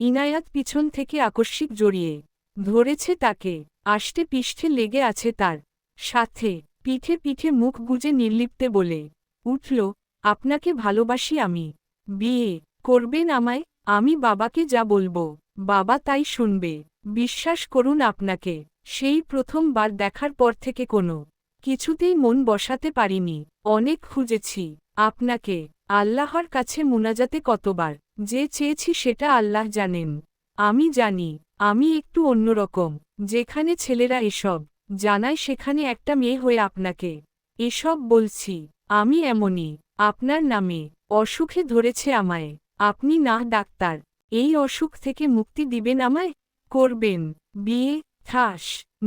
ইনায়াত পিছন থেকে আকস্মিক জড়িয়ে ধরেছে তাকে। আষ্টে পিষ্ঠে লেগে আছে তার সাথে। পিঠে পিঠে মুখ গুজে নির্লিপ্তে বলে উঠল, আপনাকে ভালোবাসি আমি। বিয়ে করবেন আমায়? আমি বাবাকে যা বলবো বাবা তাই শুনবে। বিশ্বাস করুন আপনাকে সেই প্রথমবার দেখার পর থেকে কোনো কিছুতেই মন বসাতে পারিনি। অনেক খুঁজেছি আপনাকে, আল্লাহর কাছে মুনাজাতে কতবার যে চেয়েছি সেটা আল্লাহ জানেন। আমি জানি আমি একটু অন্যরকম। যেখানে ছেলেরা এসব জানায় সেখানে একটা মেয়ে হয়ে আপনাকে এসব বলছি। আমি এমনই। আপনার নামে অসুখে ধরেছে আমায়। আপনি না ডাক্তার, এই অসুখ থেকে মুক্তি দিবেন আমায়? করবেন বিয়ে? ঠাস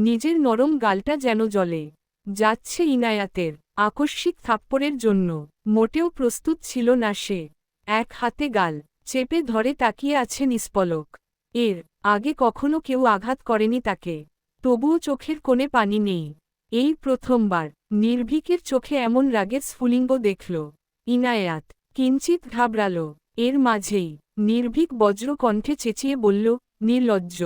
নিজের নরম গালটা যেন জ্বলে যাচ্ছে ইনায়াতের। আকস্মিক থাপ্পড়ের জন্য মোটেও প্রস্তুত ছিল না সে। এক হাতে গাল চেপে ধরে তাকিয়ে আছে নিষ্পলক। এর আগে কখনো কেউ আঘাত করেনি তাকে, তবুও চোখের কোণে পানি নেই। এই প্রথমবার নির্ভীকের চোখে এমন রাগের স্ফুলিঙ্গ দেখল ইনায়াত। কিঞ্চিত ঘাবড়াল। এর মাঝেই নির্ভীক বজ্র কণ্ঠে চেঁচিয়ে বলল, নির্লজ্জ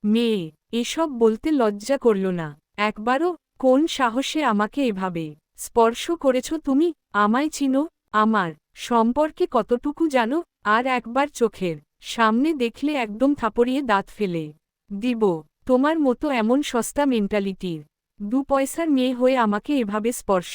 মেয়ে, এসব বলতে লজ্জা করল না একবারও? কোন সাহসে আমাকে এভাবে স্পর্শ করেছ তুমি? আমায় চিনো? আমার সম্পর্কে কতটুকু জানো? আর একবার চোখের সামনে দেখলে একদম থাপড়িয়ে দাঁত ফেলে দিব তোমার মতো এমন সস্তা মেন্টালিটির 2 পয়সার মেয়ে হয়ে আমাকে এভাবে স্পর্শ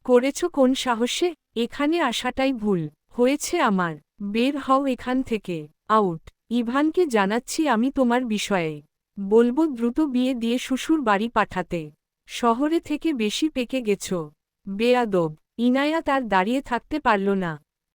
করেছ কোন সাহসে? এখানে আসাটাই ভুল হয়েছে আমার। বের হও এখান থেকে, আউট। ইভানকে জানাচ্ছি আমি তোমার বিষয়ে। বলবো দ্রুত বিয়ে দিয়ে শ্বশুর বাড়ি পাঠাতে। শহরে থেকে বেশি পেকে গেছ, বেয়াদব। ইনায়াত আর দাঁড়িয়ে থাকতে পারল না।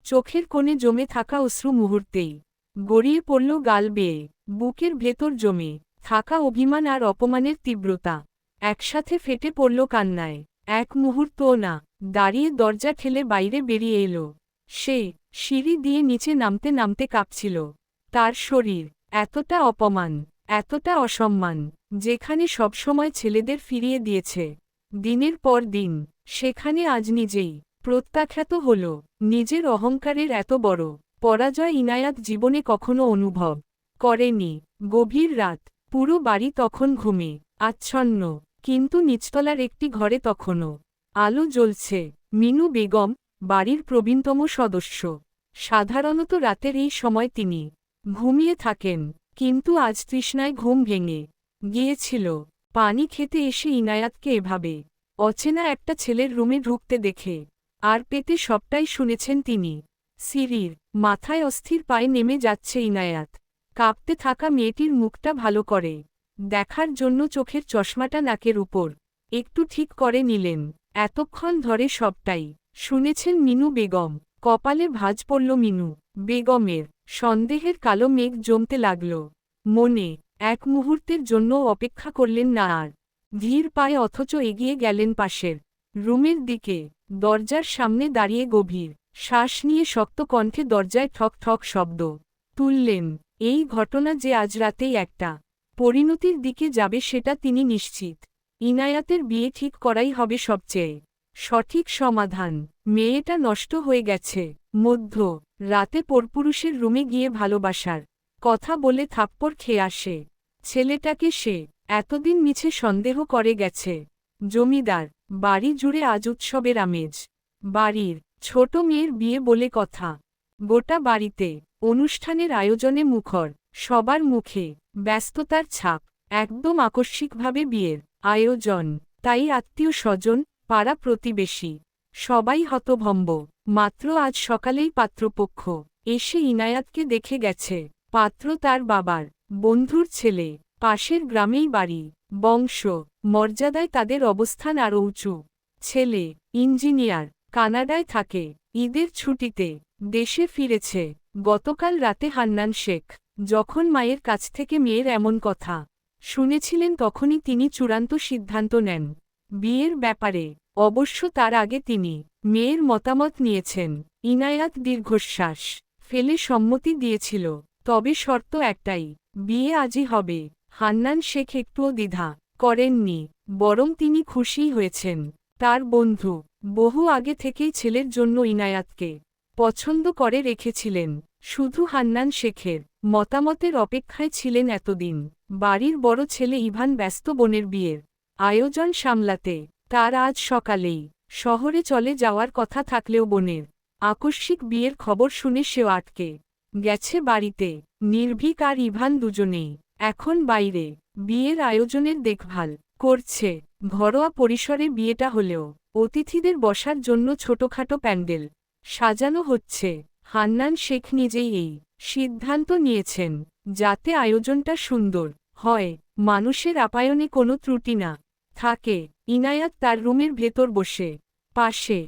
চোখের কোণে জমে থাকা অশ্রু মুহূর্তেই গড়িয়ে পড়ল গাল বেয়ে। বুকের ভেতর জমে থাকা অভিমান আর অপমানের তীব্রতা একসাথে ফেটে পড়ল কান্নায়। এক মুহূর্তও না দাঁড়িয়ে দরজা ঠেলে বাইরে বেরিয়ে এলো সে। সিঁড়ি দিয়ে নিচে নামতে নামতে কাঁপছিল তার শরীর। এতটা অপমান, এতটা অসম্মান, যেখানে সবসময় ছেলেদের ফিরিয়ে দিয়েছে দিনের পর দিন, সেখানে আজ নিজেই প্রত্যাখ্যাত হল। নিজের অহংকারের এত বড় পরাজয় ইনায়াত জীবনে কখনো অনুভব করেনি। গভীর রাত, পুরো বাড়ি তখন ঘুমে আচ্ছন্ন, কিন্তু নিচতলার একটি ঘরে তখনও আলো জ্বলছে। মিনু বেগম, বাড়ির প্রবীণতম সদস্য। সাধারণত রাতের এই সময় তিনি ঘুমিয়ে থাকেন, কিন্তু আজ তৃষ্ণায় ঘুম ভেঙে গিয়েছিল। পানি খেতে এসে ইনায়াতকে এভাবে অচেনা একটা ছেলের রুমে ঢুকতে দেখে আর পেতে সবটাই শুনেছেন তিনি। সিঁড়ির মাথায় অস্থির পায়ে নেমে যাচ্ছে ইনায়াত। কাঁপতে থাকা মেয়েটির মুখটা ভালো করে দেখার জন্য চোখের চশমাটা নাকের উপর একটু ঠিক করে নিলেন। এতক্ষণ ধরে সবটাই শুনেছেন মিনু বেগম। কপালে ভাঁজ পড়ল মিনু বেগমের। সন্দেহের কালো মেঘ জমতে লাগল মনে। এক মুহূর্তের জন্য অপেক্ষা করলেন না আর। ধীর পায়ে অথচ এগিয়ে গেলেন পাশের রুমের দিকে। দরজার সামনে দাঁড়িয়ে গভীর শ্বাস নিয়ে শক্ত কণ্ঠে দরজায় ঠক ঠক শব্দ তুললেন। এই ঘটনা যে আজ রাতেই একটা পরিণতির দিকে যাবে সেটা তিনি নিশ্চিত। ইনায়াতের বিয়ে ঠিক করাই হবে সবচেয়ে সঠিক সমাধান। মেয়েটা নষ্ট হয়ে গেছে। মধ্য রাতে পরপুরুষের রুমে গিয়ে ভালোবাসার কথা বলে থাপ্পড় খেয়ে আসে ছেলেটাকে সে এতদিন মিছে সন্দেহ করে গেছে। জমিদার বাড়ি জুড়ে আজ উৎসবের আমেজ। বাড়ির ছোট মেয়ের বিয়ে বলে কথা। গোটা বাড়িতে অনুষ্ঠানের আয়োজনে মুখর, সবার মুখে ব্যস্ততার ছাপ। একদম আকস্মিকভাবে বিয়ের আয়োজন, তাই আত্মীয় স্বজন, পাড়া প্রতিবেশী সবাই হতভম্ব। মাত্র আজ সকালেই পাত্রপক্ষ এসে ইনায়াতকে দেখে গেছে। পাত্র তার বাবার বন্ধুর ছেলে, পাশের গ্রামেই বাড়ি। বংশ মর্যাদায় তাদের অবস্থান আরও উঁচু। ছেলে ইঞ্জিনিয়ার, কানাডায় থাকে। ঈদের ছুটিতে দেশে ফিরেছে। গতকাল রাতে হান্নান শেখ যখন মায়ের কাছ থেকে মেয়ের এমন কথা শুনেছিলেন তখনই তিনি চূড়ান্ত সিদ্ধান্ত নেন বিয়ের ব্যাপারে। অবশ্য তার আগে তিনি মেয়ের মতামত নিয়েছেন। ইনায়াত দীর্ঘশ্বাস ফেলে সম্মতি দিয়েছিল, তবে শর্ত একটাই, বিয়ে আজই হবে। হান্নান শেখ একটুও দ্বিধা করেননি, বরং তিনি খুশিই হয়েছেন। তার বন্ধু বহু আগে থেকেই ছেলের জন্য ইনায়াতকে পছন্দ করে রেখেছিলেন। শুধু হান্নান শেখের মতামতের অপেক্ষায় ছিলেন এতদিন। বাড়ির বড় ছেলে ইভান ব্যস্ত বোনের বিয়ের আয়োজন সামলাতে। তার আজ সকালেই শহরে চলে যাওয়ার কথা থাকলেও বোনের আকস্মিক বিয়ের খবর শুনে সেও আটকে গেছে বাড়িতে। নির্ভীক আর ইভান দুজনেই এখন বাইরে বিয়ের আয়োজনের দেখভাল করছে। ঘরোয়া পরিসরে বিয়েটা হলেও অতিথিদের বসার জন্য ছোটখাটো প্যান্ডেল সাজানো হচ্ছে। হান্নান শেখ নিজেই এই সিদ্ধান্ত নিয়েছেন যাতে আয়োজনটা সুন্দর হয়, মানুষের আপ্যায়নে কোনো ত্রুটি না থাকে। ইনায়াত তার রুমের ভেতর বসে, পাশে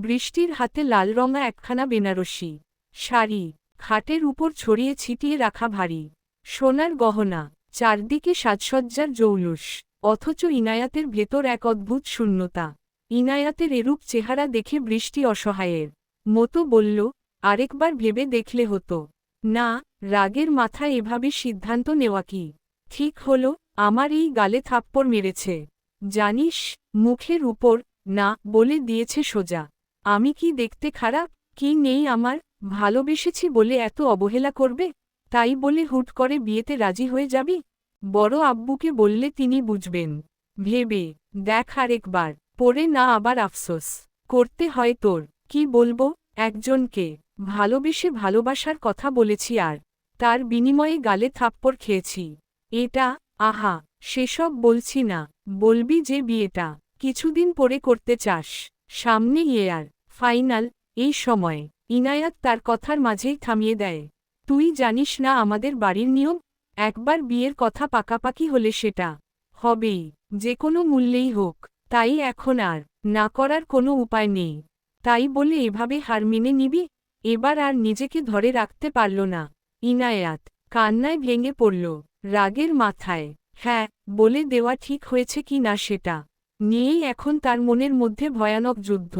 বৃষ্টির হাতে লাল রঙা একখানা বেনারসি শাড়ি, খাটের উপর ছড়িয়ে ছিটিয়ে রাখা ভারী সোনার গহনা, চারদিকে সাজসজ্জার জৌলুস। অথচ ইনায়াতের ভেতর এক অদ্ভুত শূন্যতা। ইনায়াতের এরূপ চেহারা দেখে বৃষ্টি অসহায়ের মতো বলল, আরেকবার ভেবে দেখলে হতো না? রাগের মাথায় এভাবে সিদ্ধান্ত নেওয়া কি ঠিক হলো? আমার এই গালে থাপ্পড় মেরেছে জানিস, মুখের উপর না বলে দিয়েছে সোজা। আমি কি দেখতে খারাপ? কি নেই আমার? ভালোবেসেছি বলে এত অবহেলা করবে? তাই বলে হুট করে বিয়েতে রাজি হয়ে যাবি? বড় আব্বুকে বললে তিনি বুঝবেন। ভেবে দেখ আরেকবার, পরে না আবার আফসোস করতে হয় তোর। কি বলবো? একজনকে ভালোবেসে ভালোবাসার কথা বলেছি আর তার বিনিময়ে গালে থাপ্পড় খেয়েছি। এটা আহা, সেসব বলছি না। বলবি যে বিয়েটা কিছুদিন পরে করতে চাস। সামনে ইয়ার ফাইনাল। এই সময় ইনায়াত তার কথার মাঝেই থামিয়ে দেয়। তুই জানিস না আমাদের বাড়ির নিয়ম? একবার বিয়ের কথা পাকাপাকি হলে সেটা হবেই, যে কোনো মূল্যেই হোক। তাই এখন আর না করার কোনো উপায় নেই। তাই বলে এভাবে হার মেনে নিবি? এবার আর নিজেকে ধরে রাখতে পারল না ইনায়াত, কান্নায় ভেঙে পড়ল রাগের মাথায়। হ্যাঁ, বলে দেওয়া ঠিক হয়েছে কি না সেটা নিয়েই এখন তার মনের মধ্যে ভয়ানক যুদ্ধ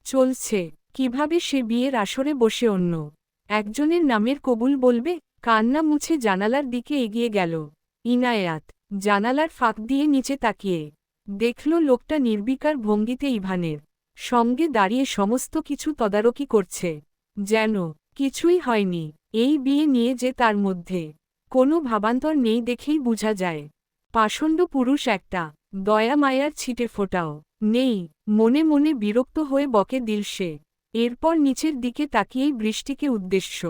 চলছে। কিভাবে সে বিয়ের আসরে বসে অন্য একজনের নামের কবুল বলবে? কান্না মুছে জানালার দিকে এগিয়ে গেল ইনায়াত। জানালার ফাঁক দিয়ে নিচে তাকিয়ে দেখল লোকটা নির্বিকার ভঙ্গিতে ইভানের সঙ্গে দাঁড়িয়ে সমস্ত কিছু তদারকি করছে, যেন কিছুই হয়নি। এই বিয়ে নিয়ে যে তার মধ্যে কোনো ভাবান্তর নেই দেখেই বোঝা যায়। পাষণ্ড পুরুষ একটা, দয়া মায়ার ছিটে ফোটাও নেই। মনে মনে বিরক্ত হয়ে বকে দিল সে। এরপর নিচের দিকে তাকিয়েই বৃষ্টিকে উদ্দেশ্য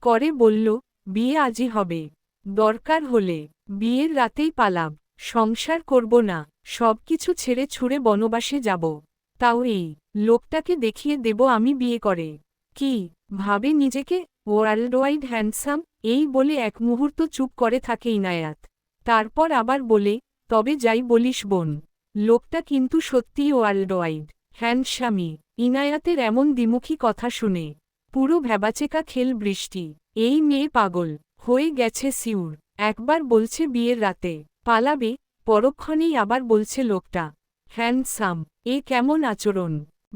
করে বলল, বিয়ে আজই হবে। দরকার হলে বিয়ের রাতেই পালাব। সংসার করব না, সবকিছু ছেড়ে ছুড়ে বনবাসে যাব। তাও এই লোকটাকে দেখিয়ে দেব আমি বিয়ে করে। কি ভাবে নিজেকে ওয়ার্ল্ড ওয়াইড হ্যান্ডসাম? এই বলে এক মুহূর্ত চুপ করে থাকে ইনায়াত। তারপর আবার বলে, তবে যাই বলিস বোন, লোকটা কিন্তু সত্যিই ওয়ার্ল্ড ওয়াইড হ্যান্ডসামই। ইনায়াতের এমন দ্বিমুখী কথা শুনে পুরো ভ্যাবাচেকা খেল বৃষ্টি। এই মেয়ে পাগল হয়ে গেছে সিউর। একবার বলছে বিয়ের রাতে পালাবে, পরক্ষণেই আবার বলছে লোকটা হ্যান্ডসাম। এ কেমন আচরণ?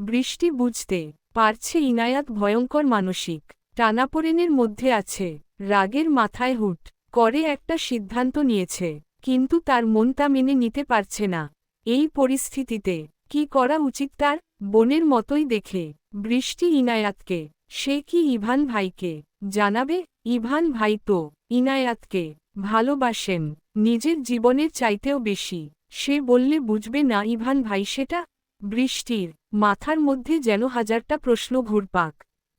বৃষ্টি বুঝতে পারছে ইনায়াত ভয়ঙ্কর মানসিক টানাপোড়েনের মধ্যে আছে। রাগের মাথায় হুট করে একটা সিদ্ধান্ত নিয়েছে, কিন্তু তার মন তা মেনে নিতে পারছে না। এই পরিস্থিতিতে কি করা উচিত তার? বোনের মতোই দেখে বৃষ্টি ইনায়াতকে। সে কি ইভান ভাইকে জানাবে? ইভান ভাই তো ইনায়াতকে ভালোবাসেন নিজের জীবনের চাইতেও বেশি। সে বললে বুঝবে না ইভান ভাই সেটা? বৃষ্টির মাথার মধ্যে যেন হাজারটা প্রশ্ন ঘুরপাক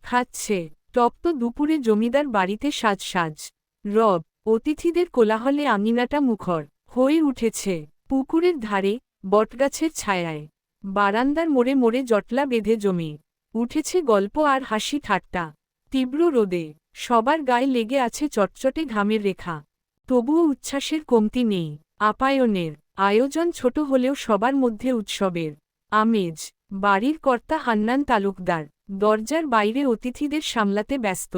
খাচ্ছে। তপ্ত দুপুরে জমিদার বাড়িতে সাজ রব, অতিথিদের কোলাহলে আঙিনাটা মুখর হয়ে উঠেছে। পুকুরের ধারে বটগাছের ছায়ায় বারান্দার মোড়ে মোড়ে জটলা বেঁধে জমে উঠেছে গল্প আর হাসি ঠাট্টা। তীব্র রোদে সবার গায়ে লেগে আছে চটচটে ঘামের রেখা। তবুও উচ্ছ্বাসের কমতি নেই। আপ্যায়নের আয়োজন ছোট হলেও সবার মধ্যে উৎসবের আমেজ। বাড়ির কর্তা হান্নান তালুকদার দরজার বাইরে অতিথিদের সামলাতে ব্যস্ত।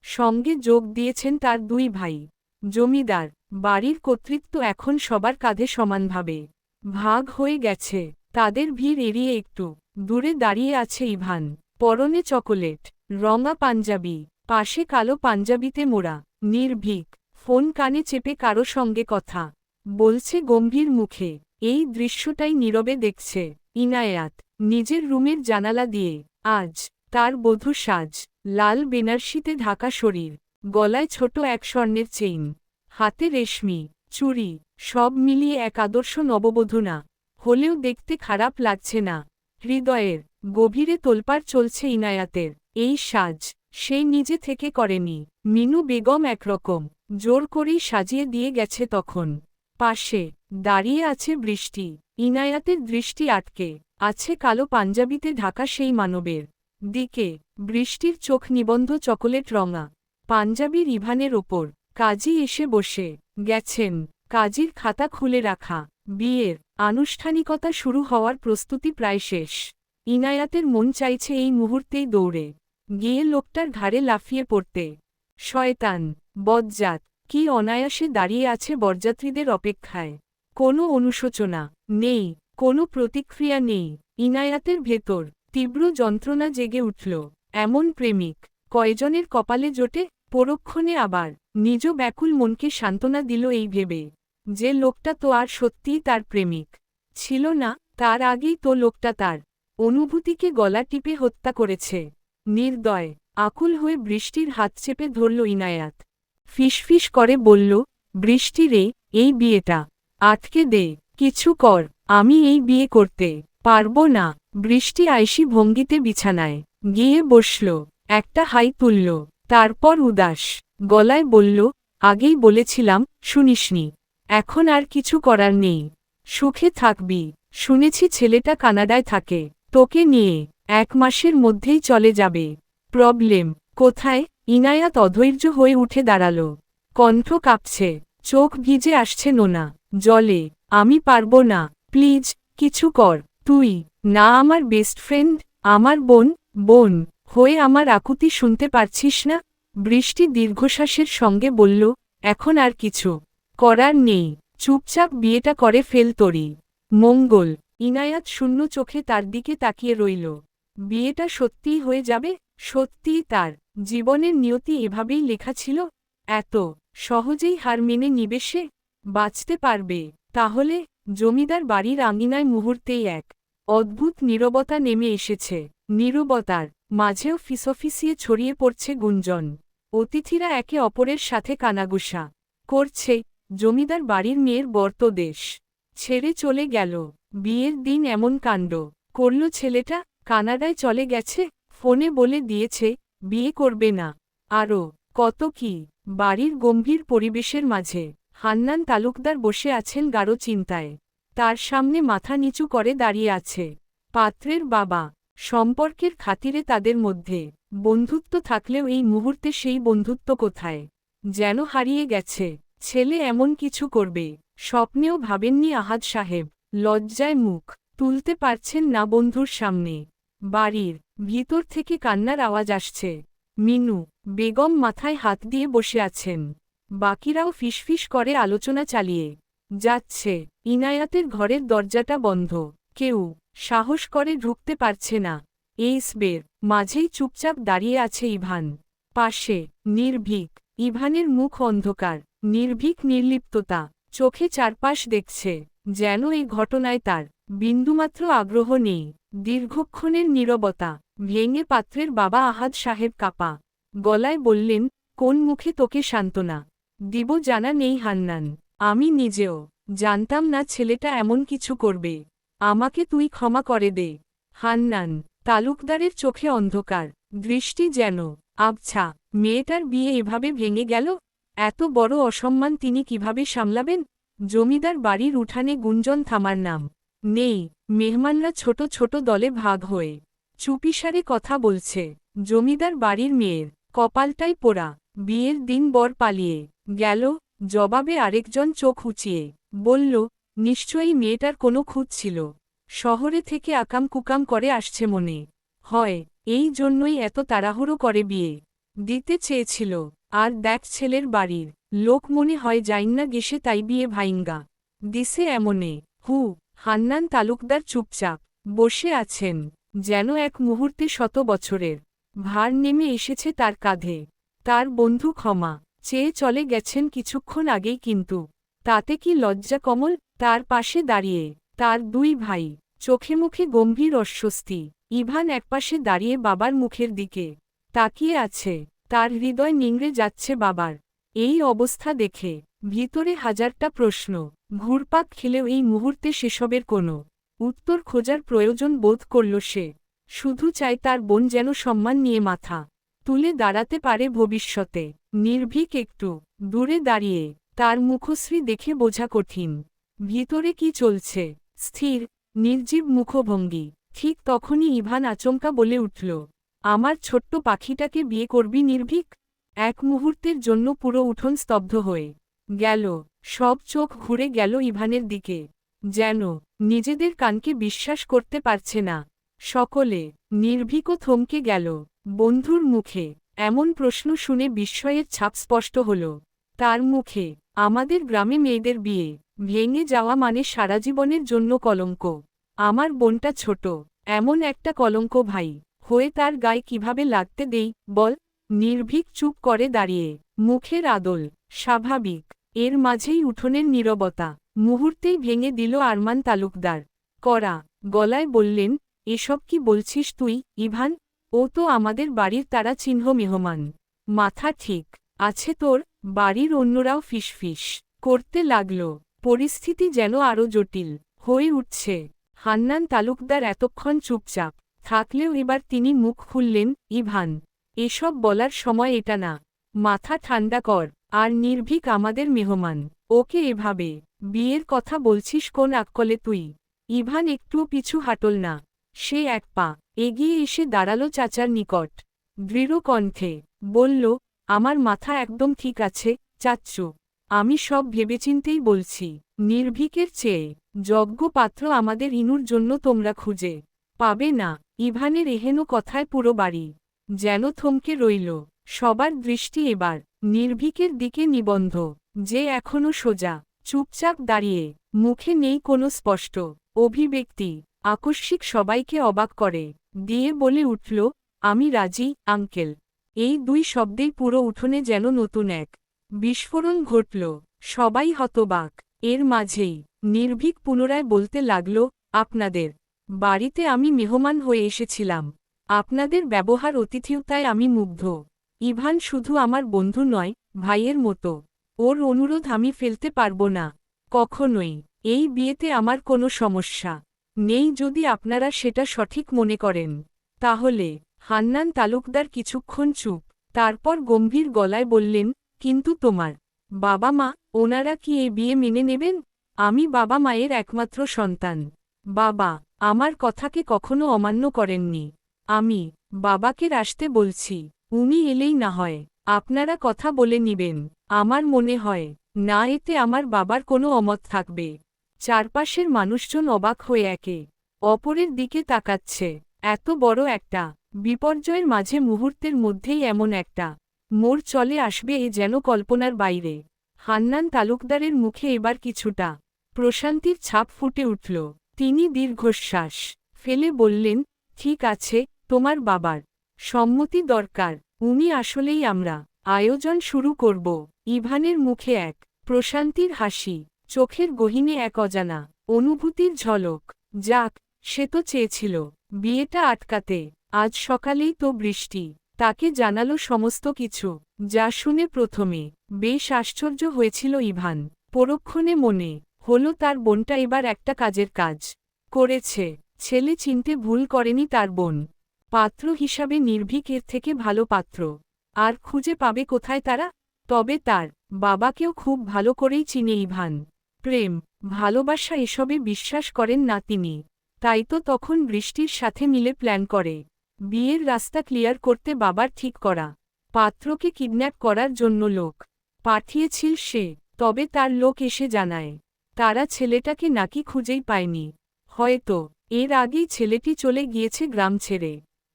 সঙ্গে যোগ দিয়েছেন তার দুই ভাই জমিদার। বাড়ির কর্তৃত্ব এখন সবার কাঁধে সমানভাবে ভাগ হয়ে গেছে। তাদের ভিড় এড়িয়ে একটু দূরে দাঁড়িয়ে আছে ইভান, পরনে চকোলেট রঙা পাঞ্জাবি, পাশে কালো পাঞ্জাবিতে মোড়া। নির্ভীক, ফোন কানে চেপে কারো সঙ্গে কথা বলছে গম্ভীর মুখে। এই দৃশ্যটাই নীরবে দেখছে ইনায়াত নিজের রুমের জানালা দিয়ে। আজ তার বধূ সাজ, লাল বেনারসিতে ঢাকা শরীর, গলায় ছোট এক স্বর্ণের চেইন, হাতে রেশমি চুড়ি, সব মিলিয়ে এক আদর্শ নববধূ না হলেও দেখতে খারাপ লাগছে না। হৃদয়ের গভীরে তোলপাড় চলছে ইনায়াতের। এই সাজ সেই নিজে থেকে করেনি, মিনু বেগম একরকম জোর করেই সাজিয়ে দিয়ে গেছে। তখন পাশে দাঁড়িয়ে আছে বৃষ্টি, ইনায়াতের দৃষ্টি আটকে আছে কালো পাঞ্জাবিতে ঢাকা সেই মানবের দিকে। বৃষ্টির চোখ নিবন্ধ চকোলেট রঙা পাঞ্জাবির ইভানের ওপর। কাজী এসে বসে গেছেন, কাজীর খাতা খুলে রাখা। বিয়ের আনুষ্ঠানিকতা শুরু হওয়ার প্রস্তুতি প্রায় শেষ। ইনায়াতের মন চাইছে এই মুহূর্তেই দৌড়ে গিয়ে লোকটার ঘাড়ে লাফিয়ে পড়তে। শয়তান, বজ্জাত, কি অনায়াসে দাঁড়িয়ে আছে বরযাত্রীদের অপেক্ষায়। কোনো অনুশোচনা নেই, কোনো প্রতিক্রিয়া নেই। ইনায়াতের ভেতর তীব্র যন্ত্রণা জেগে উঠল। এমন প্রেমিক কয়জনের কপালে জোটে? পরক্ষণে আবার নিজ ব্যাকুল মনকে সান্ত্বনা দিল এই ভেবে যে লোকটা তো আর সত্যিই তার প্রেমিক ছিল না, তার আগেই তো লোকটা তার অনুভূতিকে গলা টিপে হত্যা করেছে। নির্দয় আকুল হয়ে বৃষ্টির হাত চেপে ধরল ইনায়াত। ফিসফিস করে বলল, বৃষ্টি রে, এই বিয়েটা আটকে দে, কিছু কর, আমি এই বিয়ে করতে পারব না। বৃষ্টি আইসি ভঙ্গিতে বিছানায় গিয়ে বসল, একটা হাই তুলল, তারপর উদাস গলায় বলল, আগেই বলেছিলাম, শুনিসনি? এখন আর কিছু করার নেই, সুখে থাকবি। শুনেছি ছেলেটা কানাডায় থাকে, তোকে নিয়ে 1 মাসের মধ্যেই চলে যাবে। প্রবলেম কোথায়? ইনায়াত অধৈর্য হয়ে উঠে দাঁড়াল, কণ্ঠ কাঁপছে, চোখ ভিজে আসছে নোনা জলে। আমি পারব না, প্লিজ কিছু কর তুই। না আমার বেস্ট ফ্রেন্ড, আমার বোন হয়ে আমার আকুতি শুনতে পারছিস না? বৃষ্টি দীর্ঘশ্বাসের সঙ্গে বলল, এখন আর কিছু করার নেই, চুপচাপ বিয়েটা করে ফেল তোরই মঙ্গল। ইনায়াত শূন্য চোখে তার দিকে তাকিয়ে রইল। বিয়েটা সত্যিই হয়ে যাবে? সত্যিই তার জীবনের নিয়তি এভাবেই লেখা ছিল? এত সহজেই হার মেনে নিবে সে? বাঁচতে পারবে তাহলে? জমিদার বাড়ির আঙিনায় মুহূর্তেই এক অদ্ভুত নীরবতা নেমে এসেছে। নীরবতার মাঝেও ফিসফিসিয়ে ছড়িয়ে পড়ছে গুঞ্জন। অতিথিরা একে অপরের সাথে কানাঘুষা করছে। জমিদার বাড়ির মেয়ের বর্তদেশ ছেড়ে চলে গেল। বিয়ের দিন এমন কাণ্ড করল ছেলেটা, কানাডায় চলে গেছে, ফোনে বলে দিয়েছে বিয়ে করবে না। আরও কত কি। বাড়ির গম্ভীর পরিবেশের মাঝে হান্নান তালুকদার বসে আছেন গাঢ় চিন্তায়। তার সামনে মাথা নিচু করে দাঁড়িয়ে আছে পাত্রের বাবা। সম্পর্কের খাতিরে তাদের মধ্যে বন্ধুত্ব থাকলেও এই মুহূর্তে সেই বন্ধুত্ব কোথায়? যেন হারিয়ে গেছে। ছেলে এমন কিছু করবে স্বপ্নেও ভাবেননি আহাদ সাহেব। লজ্জায় মুখ তুলতে পারছেন না বন্ধুর সামনে। বাড়ির ভিতর থেকে কান্নার আওয়াজ আসছে। মিনু বেগম মাথায় হাত দিয়ে বসে আছেন, বাকিরাও ফিসফিস করে আলোচনা চালিয়ে যাচ্ছে। ইনায়াতের ঘরের দরজাটা বন্ধ, কেউ সাহস করে ঢুকতে পারছে না। এই স্বের মাঝেই চুপচাপ দাঁড়িয়ে আছে ইভান। পাশে নির্ভীক, ইভানের মুখ অন্ধকার, নির্ভীক নির্লিপ্ততা, চোখে চারপাশ দেখছে, যেন এই ঘটনায় তার বিন্দুমাত্র আগ্রহ নেই। দীর্ঘক্ষণের নীরবতা ভেঙে পাত্রের বাবা আহাদ সাহেব কাঁপা গলায় বললেন, কোন মুখে তোকে সান্ত্বনা দিব জানা নেই হান্নান? আমি নিজেও জানতাম না ছেলেটা এমন কিছু করবে। আমাকে তুই ক্ষমা করে দে। হান্নান তালুকদারের চোখে অন্ধকার, দৃষ্টি যেন আবছা। মেয়েটার বিয়ে এভাবে ভেঙে গেল। এত বড় অসম্মান তিনি কিভাবে সামলাবেন? জমিদার বাড়ির উঠানে গুঞ্জন থামার নাম নেই। মেহমানরা ছোট ছোট দলে ভাগ হয়ে চুপিসারে কথা বলছে। জমিদার বাড়ির মেয়ের কপালটাই পোড়া। বিয়ের দিন বর পালিয়ে গেল, জবাবে আরেকজন চোখ উঁচিয়ে বলল, নিশ্চয়ই মেয়েটার কোনো খুঁত ছিল। শহরে থেকে আকাম কুকাম করে আসছে মনে হয়, এই জন্যই এত তাড়াহুড়ো করে বিয়ে দিতে চেয়েছিল। আর দেখ ছেলের বাড়ির লোক মনে হয় যাইন্না গেসে তাই বিয়ে ভাইঙ্গা দিছে এমনে। হান্নান তালুকদার চুপচাপ বসে আছেন, যেন এক মুহূর্তে শত বছরের ভার নেমে এসেছে তার কাঁধে। তার বন্ধু ক্ষমা চেয়ে চলে গেছেন কিছুক্ষণ আগেই, কিন্তু তাতে কি লজ্জা কমল? তার পাশে দাঁড়িয়ে তার 2 ভাই, চোখে মুখে গম্ভীর অস্বস্তি। ইভান একপাশে দাঁড়িয়ে বাবার মুখের দিকে তাকিয়ে আছে। তার হৃদয় নিংড়ে যাচ্ছে বাবার এই অবস্থা দেখে, ভিতরে হাজারটা প্রশ্ন ঘুরপাক খেলেও এই মুহূর্তে সেসবের কোনো উত্তর খোঁজার প্রয়োজন বোধ করল সে। শুধু চায় তার বোন যেন সম্মান নিয়ে মাথা তুলে দাঁড়াতে পারে ভবিষ্যতে। নির্ভীক একটু দূরে দাঁড়িয়ে তার মুখশ্রী দেখে বোঝা কঠিন ভিতরে কি চলছে। স্থির নির্জীব মুখভঙ্গি। ঠিক তখনই ইভান আচমকা বলে উঠল, আমার ছোট্ট পাখিটাকে বিয়ে করবি নির্ভীক? এক মুহূর্তের জন্য পুরো উঠোন স্তব্ধ হয়ে গেল। সব চোখ ঘুরে গেল ইভানের দিকে, যেন নিজেদের কানকে বিশ্বাস করতে পারছে না সকলে। নির্ভীকও থমকে গেল। বন্ধুর মুখে এমন প্রশ্ন শুনে বিস্ময়ের ছাপ স্পষ্ট হল তার মুখে। আমাদের গ্রামে মেয়েদের বিয়ে ভেঙে যাওয়া মানে সারা জীবনের জন্য কলঙ্ক। আমার বোনটা ছোট, এমন একটা কলঙ্ক ভাই হয়ে তার গায়ে কিভাবে লাগতে দেই বল? নির্ভীক চুপ করে দাঁড়িয়ে, মুখের আদল স্বাভাবিক। এর মাঝেই উঠোনের নীরবতা মুহূর্তেই ভেঙে দিল আরমান তালুকদার। কড়া গলায় বললেন, এসব কি বলছিস তুই ইভান? ও তো আমাদের বাড়ির তারা চিহ্ন মেহমান। মাথা ঠিক আছে তোর? বাড়ির অন্যরাও ফিসফিস করতে লাগল। পরিস্থিতি যেন আরও জটিল হয়ে উঠছে। হান্নান তালুকদার এতক্ষণ চুপচাপ থাকলেও এবার তিনি মুখ খুললেন, ইভান, এসব বলার সময় এটা না। মাথা ঠান্ডা কর। আর নির্ভীক আমাদের মেহমান, ওকে এভাবে বিয়ের কথা বলছিস কোন আকলে তুই? ইভান একটুও পিছু হাঁটল না। সে এক পা এগিয়ে এসে দাঁড়ালো চাচার নিকট। দৃঢ় কণ্ঠে বলল, আমার মাথা একদম ঠিক আছে চাচ্চু। আমি সব ভেবেচিন্তেই বলছি। নির্ভীকের চেয়ে যোগ্য পাত্র আমাদের ইনুর জন্য তোমরা খুঁজে পাবে না। ইভানের এহেন কথায় পুরো বাড়ি যেন থমকে রইল। সবার দৃষ্টি এবার নির্ভীকের দিকে নিবন্ধ, যে এখনও সোজা চুপচাপ দাঁড়িয়ে, মুখে নেই কোনো স্পষ্ট অভিব্যক্তি। আকস্মিক সবাইকে অবাক করে দিয়ে বলে উঠল, আমি রাজি আঙ্কেল। এই দুই শব্দেই পুরো উঠোনে যেন নতুন এক বিস্ফোরণ ঘটল। সবাই হতবাক। এর মাঝেই নির্ভীক পুনরায় বলতে লাগল, আপনাদের বাড়িতে আমি মেহমান হয়ে এসেছিলাম। আপনাদের ব্যবহার অতিথিয়তায় আমি মুগ্ধ। ইভান শুধু আমার বন্ধু নয়, ভাইয়ের মতো। ওর অনুরোধ আমি ফেলতে পারবো না কখনোই। এই বিয়েতে আমার কোনো সমস্যা নেই যদি আপনারা সেটা সঠিক মনে করেন। তাহলে হান্নান তালুকদার কিছুক্ষণ চুপ, তারপর গম্ভীর গলায় বললেন, কিন্তু তোমার বাবা মা, ওনারা কি এ বিয়ে মেনে নেবেন? আমি বাবা মায়ের একমাত্র সন্তান। বাবা আমার কথাকে কখনো অমান্য করেননি। আমি বাবাকে আসতে বলছি। উনি এলেই না হয় আপনারা কথা বলে নিবেন। আমার মনে হয় না এতে আমার বাবার কোনো অমত থাকবে। চারপাশের মানুষজন অবাক হয়ে একে অপরের দিকে তাকাচ্ছে। এত বড় একটা বিপর্যয়ের মাঝে মুহূর্তের মধ্যেই এমন একটা মোড় চলে আসবে এ যেন কল্পনার বাইরে। হান্নান তালুকদারের মুখে এবার কিছুটা প্রশান্তির ছাপ ফুটে উঠল। তিনি দীর্ঘশ্বাস ফেলে বললেন, ঠিক আছে, তোমার বাবার সম্মতি দরকার। উনি আসলেই আমরা আয়োজন শুরু করব। ইভানের মুখে এক প্রশান্তির হাসি, চোখের গহীনে এক অজানা অনুভূতির ঝলক। যাক, সে তো চেয়েছিল বিয়েটা আটকাতে। আজ সকালেই তো বৃষ্টি তাকে জানালো সমস্ত কিছু, যা শুনে প্রথমে বেশ আশ্চর্য হয়েছিল ইভান। পরক্ষণে মনে হলো তার বোনটা এবার একটা কাজের কাজ করেছে। ছেলে চিনতে ভুল করেনি তার বোন। পাত্র হিসাবে নির্ভীক এর থেকে ভালো পাত্র আর খুঁজে পাবে কোথায় তারা? তবে তার বাবাকেও খুব ভালো করেই চিনে ইভান। প্রেম ভালোবাসা এসবে বিশ্বাস করেন না তিনি। তাই তো তখন বৃষ্টির সাথে মিলে প্ল্যান করে বিয়ের রাস্তা ক্লিয়ার করতে বাবার ঠিক করা পাত্রকে কিডন্যাপ করার জন্য লোক পাঠিয়েছিল সে। তবে তার লোক এসে জানায় তারা ছেলেটাকে নাকি খুঁজেই পায়নি। হয়তো এর আগেই ছেলেটি চলে গিয়েছে গ্রাম ছেড়ে।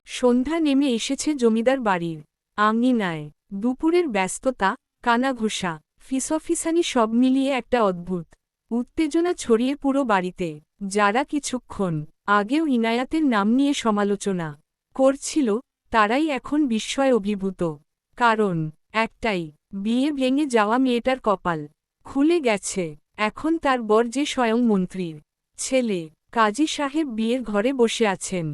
সন্ধ্যা নেমে এসেছে জমিদার বাড়ির আঙিনায়। দুপুরের ব্যস্ততা, কানাঘুষা, ফিসফিসানি সব মিলিয়ে একটা অদ্ভুত উত্তেজনা ছড়িয়ে পুরো বাড়িতে। যারা কিছুক্ষণ আগেও ইনায়াতের নাম নিয়ে সমালোচনা করছিল, তারাই এখন বিস্ময় অভিভূত। কারণ একটাই, বিয়ে ভেঙে যাওয়া মেয়েটার কপাল খুলে গেছে। এখন তার বর যে স্বয়ং মন্ত্রীর ছেলে কাজী সাহেব বিয়ের ঘরে বসে আছেন।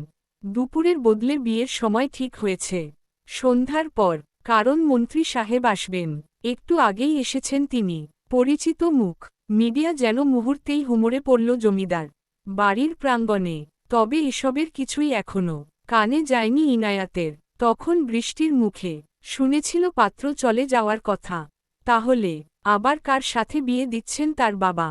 দুপুরের বদলে বিয়ের সময় ঠিক হয়েছে। সন্ধ্যার পর কারণ মন্ত্রী সাহেব আসবেন। একটু আগেই এসেছেন তিনি। পরিচিত মুখ। মিডিয়া যেন মুহূর্তেই হুমড়ে পড়ল জমিদার বাড়ির প্রাঙ্গণে। তবে এসবের কিছুই এখনো কানে যায়নি ইনায়াতের। তখন বৃষ্টির মুখে শুনেছিল পাত্র চলে যাওয়ার কথা। তাহলে আবার কার সাথে বিয়ে দিচ্ছেন তার বাবা?